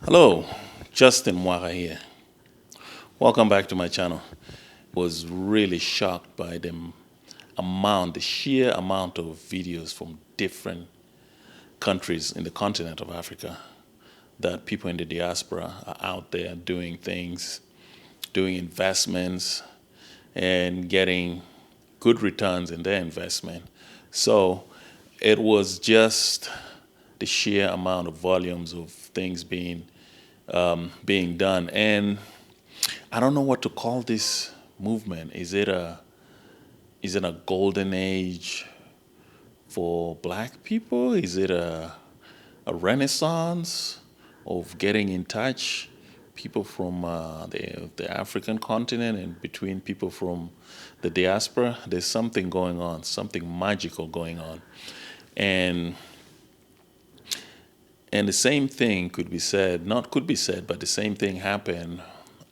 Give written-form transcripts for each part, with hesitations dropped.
Hello, Justin Mwaka here. Welcome back to my channel. Was really shocked by the sheer amount of videos from different countries in the continent of Africa that people in the diaspora are out there doing things, doing investments, and getting good returns in their investment. So it was just the sheer amount of volumes of things being done. And I don't know what to call this movement. Is it a golden age for black people? Is it a renaissance of getting in touch people from the African continent and between people from the diaspora? There's something going on, something magical going on. And and the same thing could be said, not could be said, but the same thing happened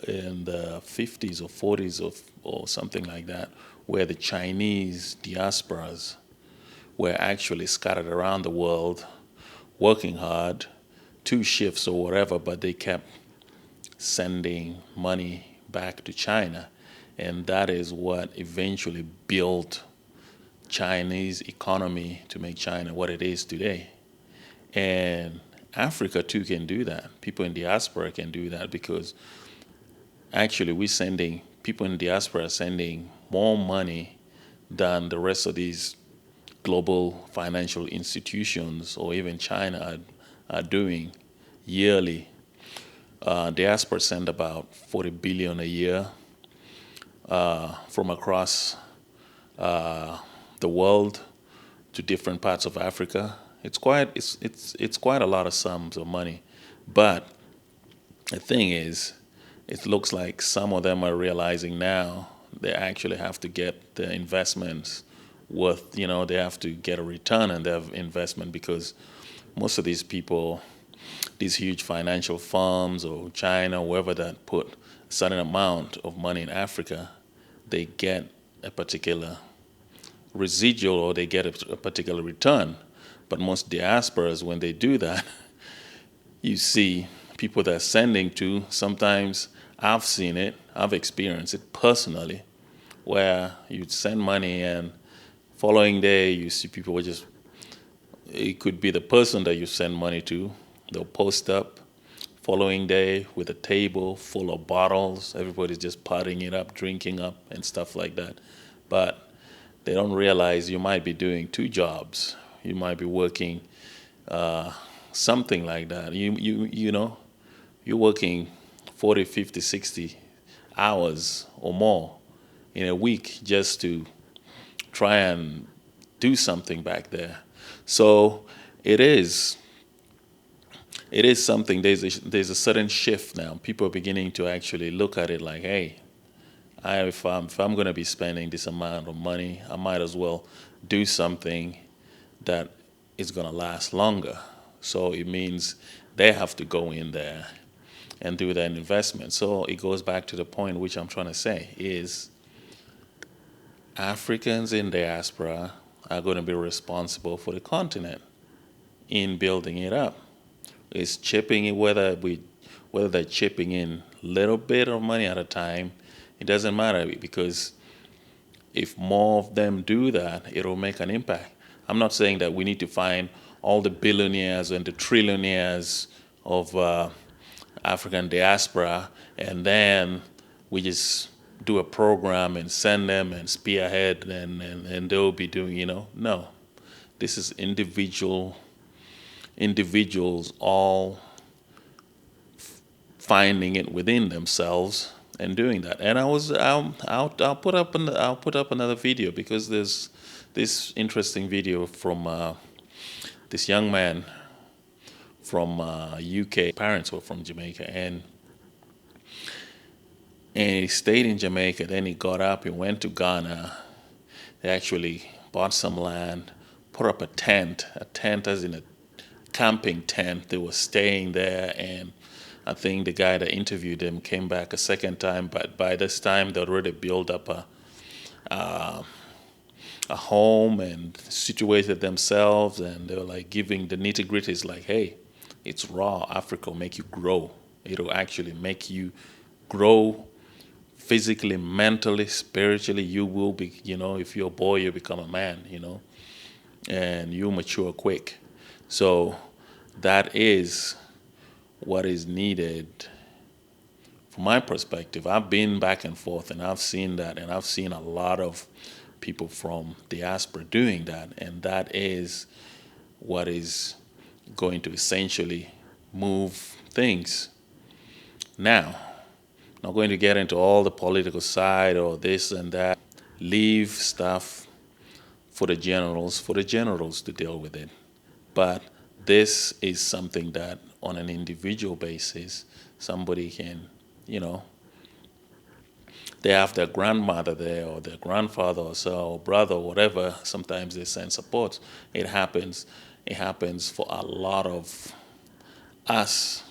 in the 50s or 40s or something like that, where the Chinese diasporas were actually scattered around the world, working hard, two shifts or whatever, but they kept sending money back to China. And that is what eventually built Chinese economy to make China what it is today. And Africa too can do that. People in diaspora can do that because actually we're sending people in diaspora are sending more money than the rest of these global financial institutions or even China are doing yearly. Diaspora send about 40 billion a year from across the world to different parts of Africa. It's quite a lot of sums of money, but the thing is, it looks like some of them are realizing now they actually have to get the investments worth. They have to get a return on their investment because most of these people, these huge financial firms or China, whoever that put a certain amount of money in Africa, they get a particular residual or they get a particular return. But most diasporas, when they do that, you see people they're sending to, sometimes I've seen it, I've experienced it personally, where you'd send money and following day you see people were just, it could be the person that you send money to, they'll post up following day with a table full of bottles, everybody's just partying it up, drinking up and stuff like that. But they don't realize you might be doing two jobs. You might be working something like that. You're working 40, 50, 60 hours or more in a week just to try and do something back there. So it is something. There's a certain shift now. People are beginning to actually look at it like, hey, if I'm going to be spending this amount of money, I might as well do something that is going to last longer. So it means they have to go in there and do that investment. So it goes back to the point which I'm trying to say is Africans in diaspora are going to be responsible for the continent in building it up. It's chipping in, whether they're chipping in a little bit of money at a time, it doesn't matter because if more of them do that, it'll make an impact. I'm not saying that we need to find all the billionaires and the trillionaires of African diaspora and then we just do a program and send them and spearhead and they'll be doing, No. This is individuals all finding it within themselves and doing that. And I'll put up another video because there's this interesting video from this young man from UK. Parents were from Jamaica, and he stayed in Jamaica. Then he got up, he went to Ghana. They actually bought some land, put up a tent as in a camping tent. They were staying there, and I think the guy that interviewed him came back a second time, but by this time they'd already built up a home and situated themselves, and they were like giving the nitty-gritties like, hey, it's raw. Africa will make you grow. It'll actually make you grow physically, mentally, spiritually. You will be, if you're a boy, you become a man, and you mature quick. So that is what is needed from my perspective. I've been back and forth and I've seen that, and I've seen a lot of people from diaspora doing that, and that is what is going to essentially move things. Now, not going to get into all the political side or this and that. Leave stuff for the generals to deal with it. But this is something that on an individual basis, somebody can, they have their grandmother there or their grandfather or so, or brother or whatever. Sometimes they send support. It happens. It happens for a lot of us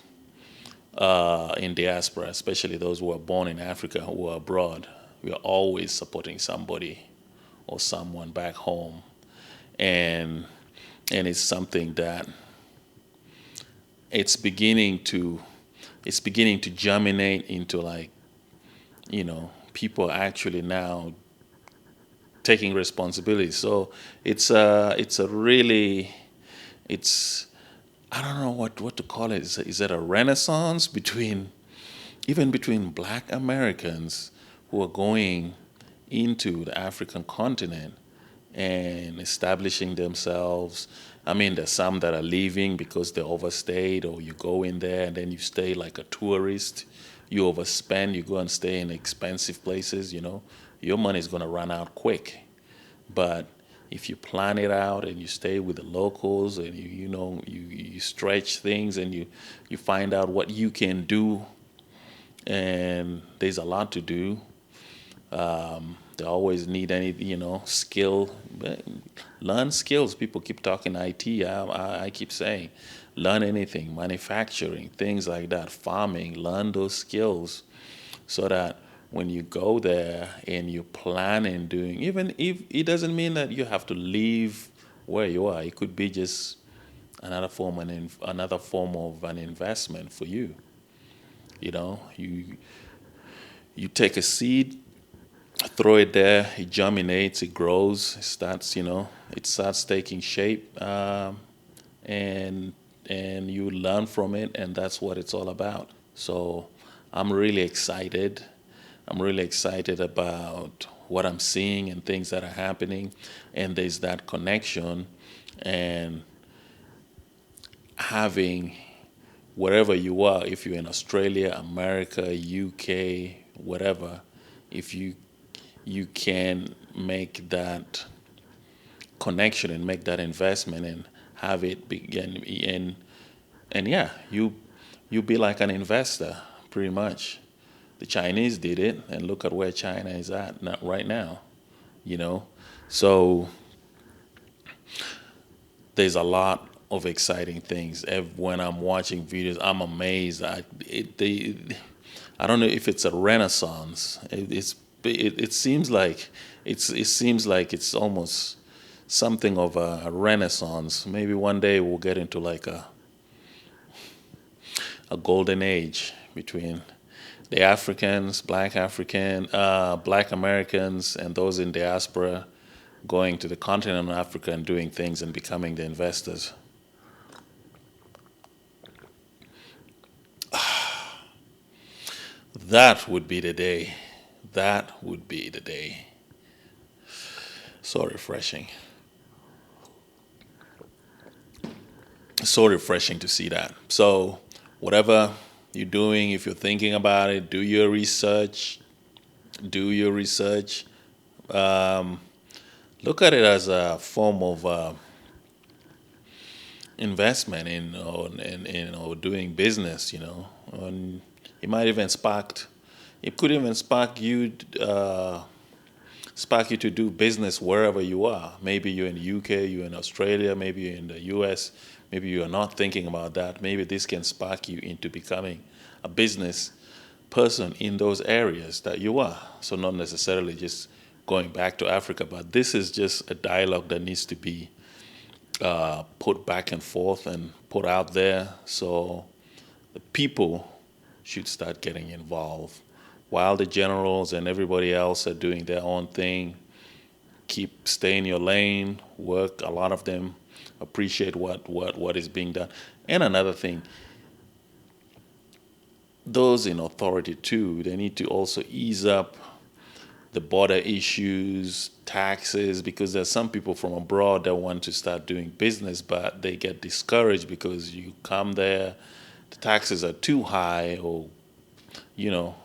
in diaspora, especially those who are born in Africa who are abroad. We are always supporting somebody or someone back home, and it's something that it's beginning to germinate into, like, people actually now taking responsibility. So it's a really, I don't know what to call it. Is it a renaissance between Black Americans who are going into the African continent and establishing themselves? I mean, there's some that are leaving because they overstayed, or you go in there and then you stay like a tourist. You overspend, you go and stay in expensive places, your money is going to run out quick. But if you plan it out and you stay with the locals and you stretch things and you find out what you can do, and there's a lot to do. They always need any, skill. Learn skills. People keep talking IT. I keep saying, learn anything, manufacturing, things like that, farming. Learn those skills so that when you go there and you plan in doing, even if it doesn't mean that you have to leave where you are. It could be just another form of an investment for you. You take a seed, throw it there, it germinates, it grows, it starts taking shape, and you learn from it, and that's what it's all about. So I'm really excited. I'm really excited about what I'm seeing and things that are happening, and there's that connection, and having, wherever you are, if you're in Australia, America, UK, whatever, if you can make that connection and make that investment and have it begin, and yeah, you be like an investor pretty much. The Chinese did it, and look at where China is at right now. So there's a lot of exciting things. When I'm watching videos, I'm amazed. I don't know if it's a renaissance. It seems like it's almost something of a renaissance. Maybe one day we'll get into like a golden age between the Africans, Black Americans, and those in diaspora going to the continent of Africa and doing things and becoming the investors. That would be the day. That would be the day. So refreshing. So refreshing to see that. So whatever you're doing, if you're thinking about it, do your research. Look at it as a form of investment in doing business. And it might even it could even spark you to do business wherever you are. Maybe you're in the UK, you're in Australia, maybe you're in the US, maybe you're not thinking about that. Maybe this can spark you into becoming a business person in those areas that you are. So not necessarily just going back to Africa, but this is just a dialogue that needs to be put back and forth and put out there. So the people should start getting involved. While the generals and everybody else are doing their own thing, stay in your lane, work. A lot of them appreciate what is being done. And another thing, those in authority too, they need to also ease up the border issues, taxes, because there's some people from abroad that want to start doing business, but they get discouraged because you come there, the taxes are too high, or you know,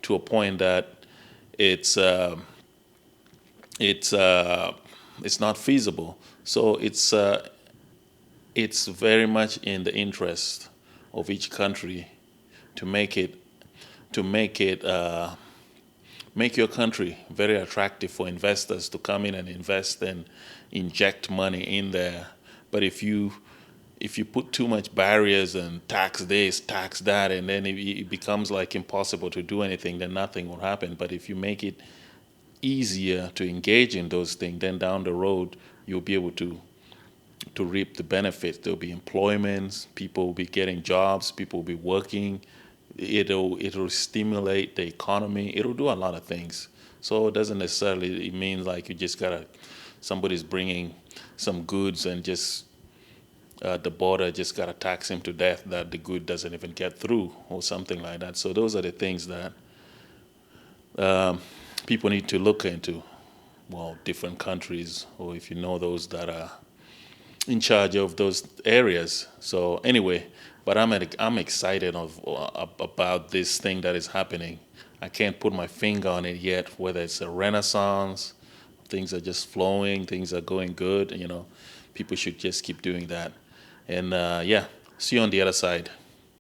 to a point that it's uh, it's uh, it's not feasible. So it's very much in the interest of each country to make it to make your country very attractive for investors to come in and invest and inject money in there. But if you put too much barriers and tax this, tax that, and then it becomes like impossible to do anything, then nothing will happen. But if you make it easier to engage in those things, then down the road you'll be able to reap the benefits. There'll be employments, people will be getting jobs, people will be working. It'll stimulate the economy. It'll do a lot of things. So it doesn't necessarily mean like you just gotta somebody's bringing some goods and just the border just gotta tax him to death that the good doesn't even get through or something like that. So those are the things that people need to look into. Well, different countries, or if you know those that are in charge of those areas. So anyway, but I'm excited about this thing that is happening. I can't put my finger on it yet. Whether it's a renaissance, things are just flowing, things are going good. People should just keep doing that. And yeah, see you on the other side.